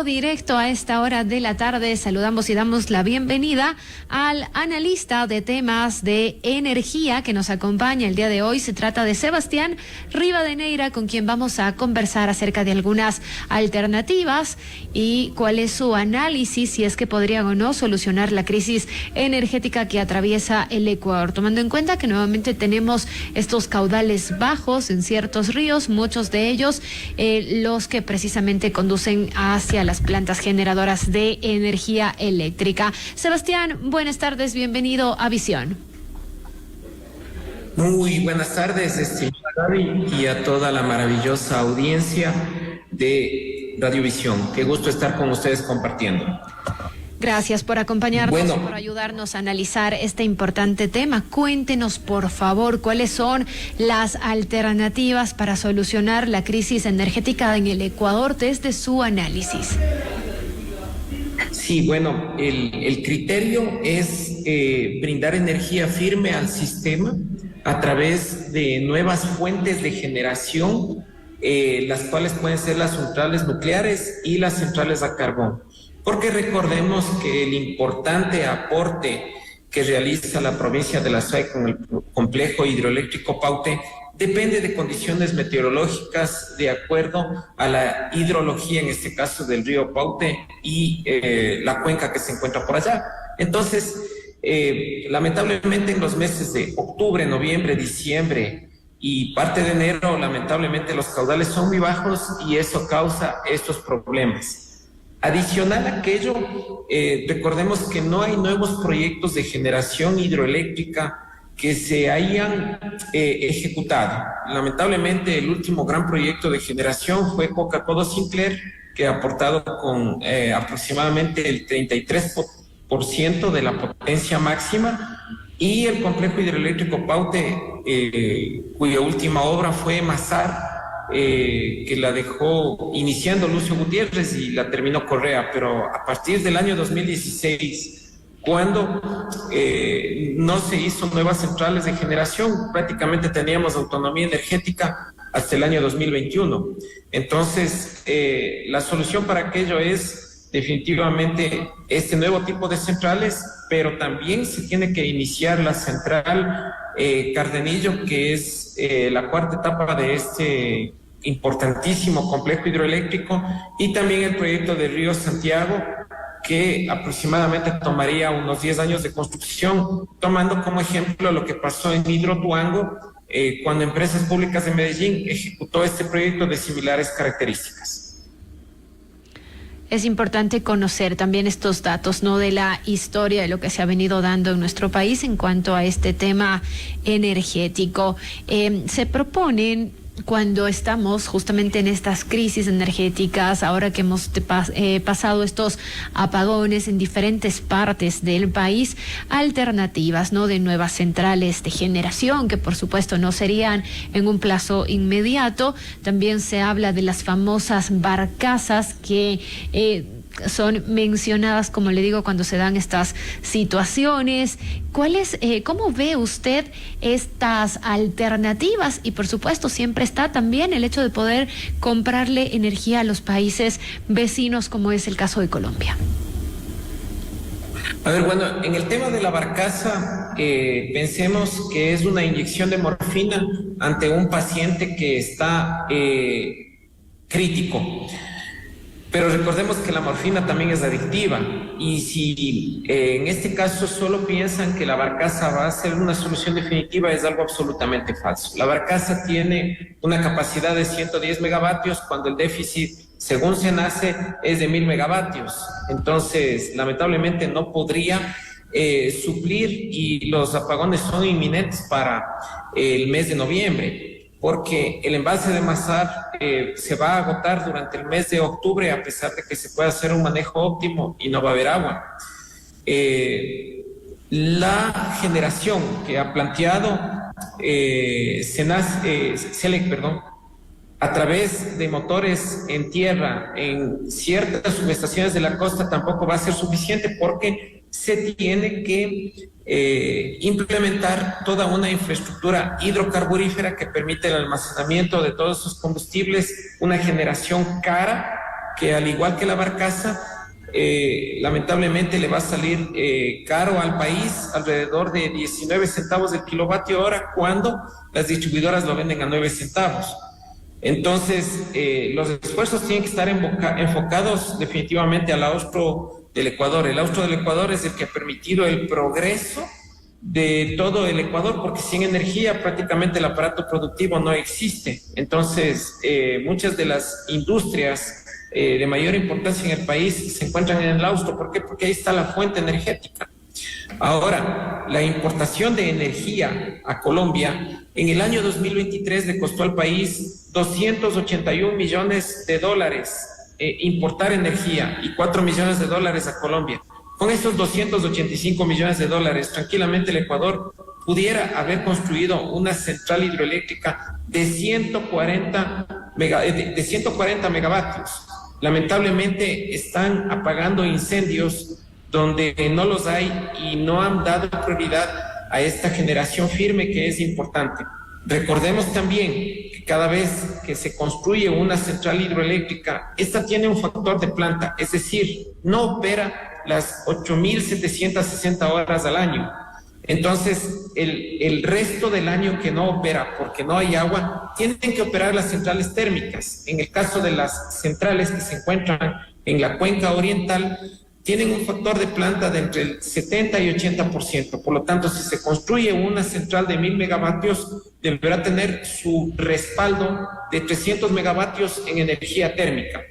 Directo a esta hora de la tarde, saludamos y damos la bienvenida al analista de temas de energía que nos acompaña el día de hoy. Se trata de Sebastián Rivadeneira, con quien vamos a conversar acerca de algunas alternativas y cuál es su análisis, si es que podrían o no solucionar la crisis energética que atraviesa el Ecuador, tomando en cuenta que nuevamente tenemos estos caudales bajos en ciertos ríos, muchos de ellos los que precisamente conducen hacia las plantas generadoras de energía eléctrica. Sebastián, buenas tardes, bienvenido a Visión. Muy buenas tardes, estimada Gaby, y a toda la maravillosa audiencia de Radiovisión. Qué gusto estar con ustedes compartiendo. Gracias por acompañarnos y por ayudarnos a analizar este importante tema. Cuéntenos, por favor, cuáles son las alternativas para solucionar la crisis energética en el Ecuador desde su análisis. Sí, bueno, el criterio es brindar energía firme al sistema a través de nuevas fuentes de generación, las cuales pueden ser las centrales nucleares y las centrales a carbón. Porque recordemos que el importante aporte que realiza la provincia de La Suay con el complejo hidroeléctrico Paute depende de condiciones meteorológicas de acuerdo a la hidrología, en este caso del río Paute y la cuenca que se encuentra por allá. Entonces, lamentablemente en los meses de octubre, noviembre, diciembre y parte de enero, lamentablemente los caudales son muy bajos y eso causa estos problemas. Adicional a aquello, recordemos que no hay nuevos proyectos de generación hidroeléctrica que se hayan ejecutado. Lamentablemente, el último gran proyecto de generación fue Coca-Cola Sinclair, que ha aportado con aproximadamente el 33% de la potencia máxima, y el complejo hidroeléctrico Paute, cuya última obra fue Mazar, que la dejó iniciando Lucio Gutiérrez y la terminó Correa, pero a partir del año 2016, cuando no se hizo nuevas centrales de generación, prácticamente teníamos autonomía energética hasta el año 2021. Entonces, la solución para aquello es definitivamente este nuevo tipo de centrales, pero también se tiene que iniciar la central Cardenillo, que es la cuarta etapa de este importantísimo complejo hidroeléctrico, y también el proyecto de Río Santiago, que aproximadamente tomaría unos 10 años de construcción, tomando como ejemplo lo que pasó en Hidroituango, cuando Empresas Públicas de Medellín ejecutó este proyecto de similares características. Es importante conocer también estos datos, ¿no?, de la historia de lo que se ha venido dando en nuestro país en cuanto a este tema energético. Se proponen, cuando estamos justamente en estas crisis energéticas, ahora que hemos pasado estos apagones en diferentes partes del país, alternativas, ¿no?, de nuevas centrales de generación, que por supuesto no serían en un plazo inmediato. También se habla de las famosas barcazas que son mencionadas, como le digo, cuando se dan estas situaciones. ¿Cómo ve usted estas alternativas? Y por supuesto siempre está también el hecho de poder comprarle energía a los países vecinos, como es el caso de Colombia. A ver, bueno, en el tema de la barcaza, pensemos que es una inyección de morfina ante un paciente que está crítico. Pero recordemos que la morfina también es adictiva, y si en este caso solo piensan que la barcaza va a ser una solución definitiva, es algo absolutamente falso. La barcaza tiene una capacidad de 110 megavatios cuando el déficit, según SENACE, es de 1000 megavatios. Entonces, lamentablemente no podría suplir, y los apagones son inminentes para el mes de noviembre, porque el embalse de Mazar se va a agotar durante el mes de octubre, a pesar de que se pueda hacer un manejo óptimo y no va a haber agua. La generación que ha planteado SELEC, a través de motores en tierra en ciertas subestaciones de la costa, tampoco va a ser suficiente, porque se tiene que implementar toda una infraestructura hidrocarburífera que permite el almacenamiento de todos esos combustibles, una generación cara que al igual que la barcaza, lamentablemente le va a salir caro al país, alrededor de 19 centavos del kilovatio hora, cuando las distribuidoras lo venden a 9 centavos. Entonces, los esfuerzos tienen que estar enfocados definitivamente al austro del Ecuador. El austro del Ecuador es el que ha permitido el progreso de todo el Ecuador, porque sin energía prácticamente el aparato productivo no existe. Entonces, muchas de las industrias de mayor importancia en el país se encuentran en el austro. ¿Por qué? Porque ahí está la fuente energética. Ahora, la importación de energía a Colombia en el año 2023 le costó al país 281 millones de dólares importar energía, y 4 millones de dólares a Colombia. Con esos 285 millones de dólares, tranquilamente el Ecuador pudiera haber construido una central hidroeléctrica de 140 megavatios. Lamentablemente están apagando incendios donde no los hay y no han dado prioridad a esta generación firme, que es importante. Recordemos también que cada vez que se construye una central hidroeléctrica, esta tiene un factor de planta, es decir, no opera las 8.760 horas al año. Entonces, el resto del año que no opera porque no hay agua, tienen que operar las centrales térmicas. En el caso de las centrales que se encuentran en la cuenca oriental, tienen un factor de planta de entre el 70 y 80%. Por lo tanto, si se construye una central de 1.000 megavatios, deberá tener su respaldo de 300 megavatios en energía térmica.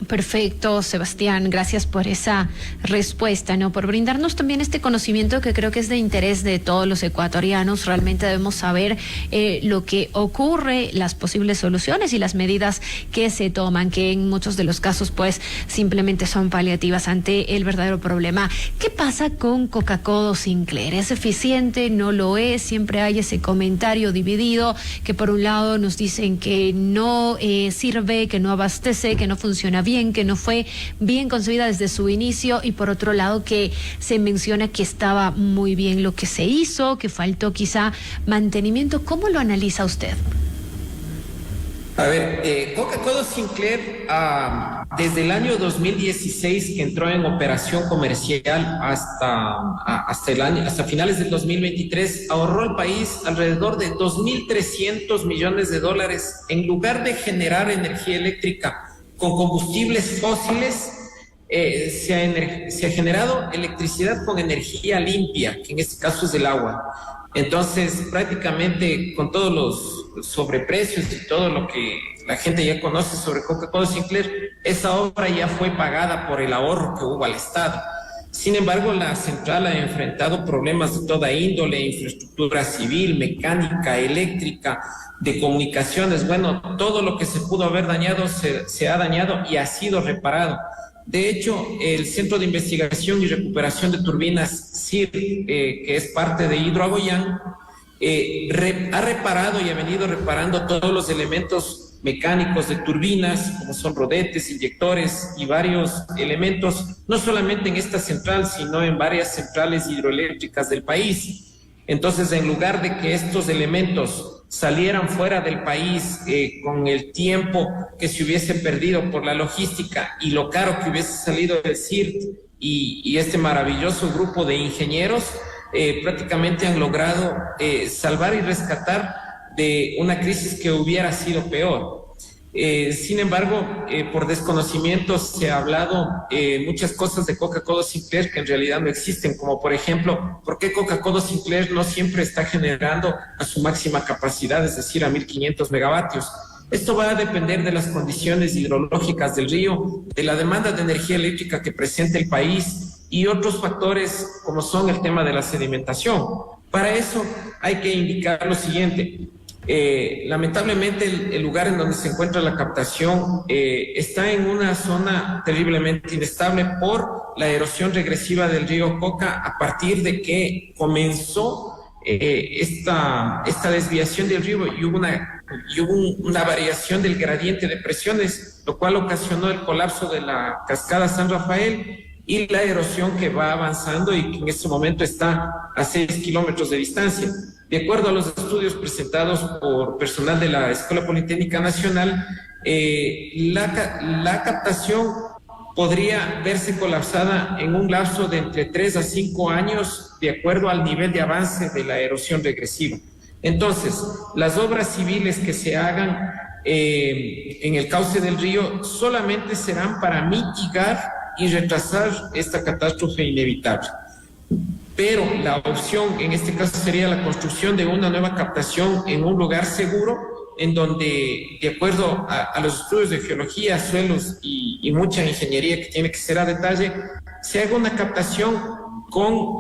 Perfecto, Sebastián, gracias por esa respuesta, ¿no? Por brindarnos también este conocimiento que creo que es de interés de todos los ecuatorianos. Realmente debemos saber lo que ocurre, las posibles soluciones y las medidas que se toman, que en muchos de los casos pues simplemente son paliativas ante el verdadero problema. ¿Qué pasa con Coca-Cola Sinclair? ¿Es eficiente? ¿No lo es? Siempre hay ese comentario dividido, que por un lado nos dicen que no sirve, que no abastece, que no funciona bien, que no fue bien concebida desde su inicio, y por otro lado que se menciona que estaba muy bien lo que se hizo, que faltó quizá mantenimiento. ¿Cómo lo analiza usted? A ver, Coca-Cola Sinclair, desde el año 2016 que entró en operación comercial hasta finales del 2023, ahorró al país alrededor de 2.300 millones de dólares. En lugar de generar energía eléctrica con combustibles fósiles, se ha generado electricidad con energía limpia, que en este caso es el agua. Entonces, prácticamente con todos los sobreprecios y todo lo que la gente ya conoce sobre Coca-Cola Sinclair, esa obra ya fue pagada por el ahorro que hubo al Estado. Sin embargo, la central ha enfrentado problemas de toda índole: infraestructura civil, mecánica, eléctrica, de comunicaciones. Bueno, todo lo que se pudo haber dañado se ha dañado y ha sido reparado. De hecho, el Centro de Investigación y Recuperación de Turbinas, CIR, que es parte de Hidroagoyán, ha reparado y ha venido reparando todos los elementos mecánicos de turbinas, como son rodetes, inyectores y varios elementos, no solamente en esta central, sino en varias centrales hidroeléctricas del país. Entonces, en lugar de que estos elementos salieran fuera del país con el tiempo que se hubiese perdido por la logística y lo caro que hubiese salido del CIRT y este maravilloso grupo de ingenieros, prácticamente han logrado salvar y rescatar de una crisis que hubiera sido peor. Sin embargo, por desconocimiento se ha hablado muchas cosas de Coca-Cola Sinclair que en realidad no existen, como por ejemplo, ¿por qué Coca-Cola Sinclair no siempre está generando a su máxima capacidad, es decir, a 1.500 megavatios? Esto va a depender de las condiciones hidrológicas del río, de la demanda de energía eléctrica que presenta el país y otros factores como son el tema de la sedimentación. Para eso hay que indicar lo siguiente. Lamentablemente el lugar en donde se encuentra la captación está en una zona terriblemente inestable por la erosión regresiva del río Coca a partir de que comenzó esta desviación del río y hubo una variación del gradiente de presiones, lo cual ocasionó el colapso de la cascada San Rafael y la erosión que va avanzando y que en este momento está a 6 kilómetros de distancia. De acuerdo a los estudios presentados por personal de la Escuela Politécnica Nacional, la captación podría verse colapsada en un lapso de entre 3 a 5 años, de acuerdo al nivel de avance de la erosión regresiva. Entonces, las obras civiles que se hagan en el cauce del río solamente serán para mitigar y retrasar esta catástrofe inevitable. Pero la opción en este caso sería la construcción de una nueva captación en un lugar seguro, en donde, de acuerdo a los estudios de geología, suelos y mucha ingeniería que tiene que ser a detalle, se haga una captación con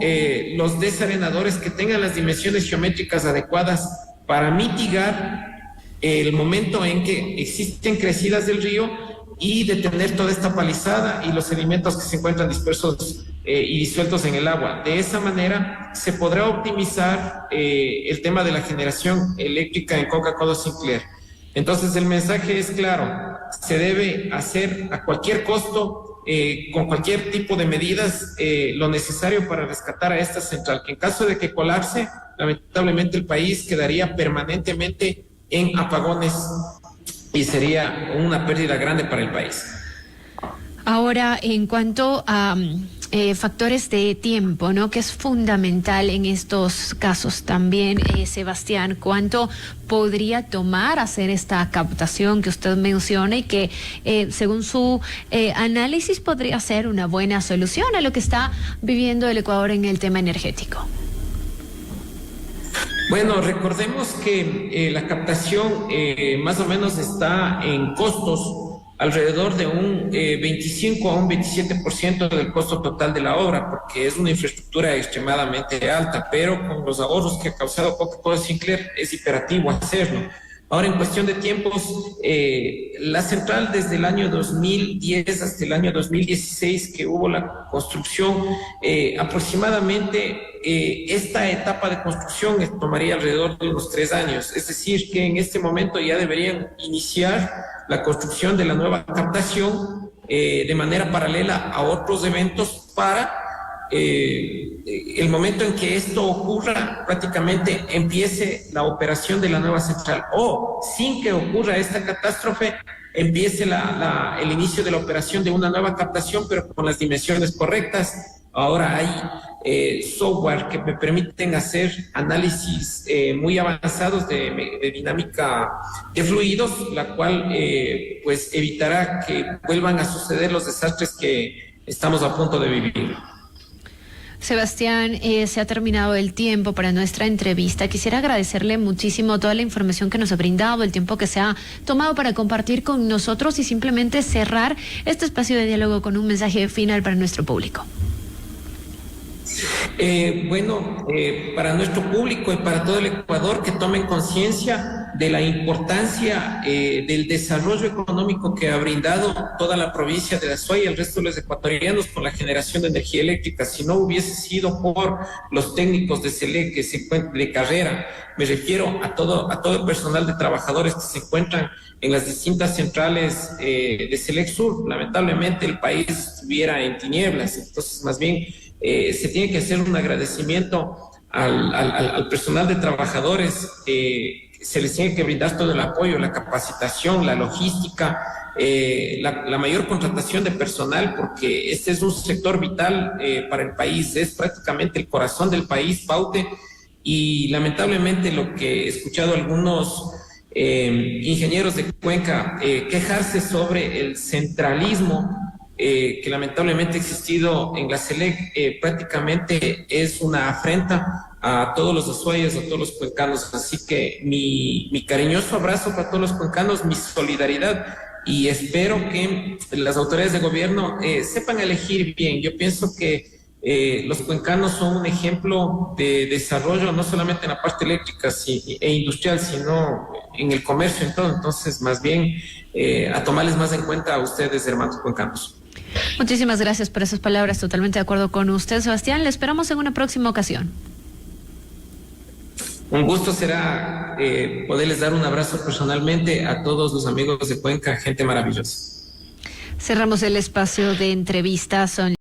los desarenadores que tengan las dimensiones geométricas adecuadas para mitigar el momento en que existen crecidas del río y detener toda esta palizada y los sedimentos que se encuentran dispersos y disueltos en el agua. De esa manera se podrá optimizar el tema de la generación eléctrica en Coca-Cola Sinclair. Entonces el mensaje es claro, se debe hacer a cualquier costo, con cualquier tipo de medidas, lo necesario para rescatar a esta central, que en caso de que colapse, lamentablemente el país quedaría permanentemente en apagones y sería una pérdida grande para el país. Ahora, en cuanto a factores de tiempo, ¿no?, que es fundamental en estos casos también, Sebastián, ¿cuánto podría tomar hacer esta captación que usted menciona y que, según su análisis, podría ser una buena solución a lo que está viviendo el Ecuador en el tema energético? Bueno, recordemos que la captación más o menos está en costos alrededor de un 25 a un 27% del costo total de la obra, porque es una infraestructura extremadamente alta, pero con los ahorros que ha causado Coca-Cola Sinclair es imperativo hacerlo. Ahora, en cuestión de tiempos, la central desde el año 2010 hasta el año 2016 que hubo la construcción, aproximadamente esta etapa de construcción tomaría alrededor de unos 3 años. Es decir, que en este momento ya deberían iniciar la construcción de la nueva captación de manera paralela a otros eventos para el momento en que esto ocurra, prácticamente empiece la operación de la nueva central, o sin que ocurra esta catástrofe, empiece el inicio de la operación de una nueva captación, pero con las dimensiones correctas. Ahora hay software que me permiten hacer análisis muy avanzados de dinámica de fluidos, la cual pues evitará que vuelvan a suceder los desastres que estamos a punto de vivir. Sebastián, se ha terminado el tiempo para nuestra entrevista. Quisiera agradecerle muchísimo toda la información que nos ha brindado, el tiempo que se ha tomado para compartir con nosotros y simplemente cerrar este espacio de diálogo con un mensaje final para nuestro público. Para nuestro público y para todo el Ecuador, que tomen conciencia de la importancia del desarrollo económico que ha brindado toda la provincia de Azuay y el resto de los ecuatorianos con la generación de energía eléctrica. Si no hubiese sido por los técnicos de SELEC que se encuentran de carrera, me refiero a todo el personal de trabajadores que se encuentran en las distintas centrales de SELEC Sur, lamentablemente el país estuviera en tinieblas. Entonces, más bien, se tiene que hacer un agradecimiento al personal de trabajadores, se les tiene que brindar todo el apoyo, la capacitación, la logística, la mayor contratación de personal, porque este es un sector vital para el país, es prácticamente el corazón del país, Paute, y lamentablemente lo que he escuchado algunos ingenieros de Cuenca quejarse sobre el centralismo que lamentablemente ha existido en la SELEC, prácticamente es una afrenta a todos los azuayos, a todos los cuencanos. Así que mi cariñoso abrazo para todos los cuencanos, mi solidaridad, y espero que las autoridades de gobierno sepan elegir bien. Yo pienso que los cuencanos son un ejemplo de desarrollo, no solamente en la parte eléctrica e industrial, sino en el comercio, en todo. Entonces, más bien, a tomarles más en cuenta a ustedes, hermanos cuencanos. Muchísimas gracias por esas palabras, totalmente de acuerdo con usted, Sebastián. Le esperamos en una próxima ocasión. Un gusto será poderles dar un abrazo personalmente a todos los amigos de Cuenca, gente maravillosa. Cerramos el espacio de entrevistas.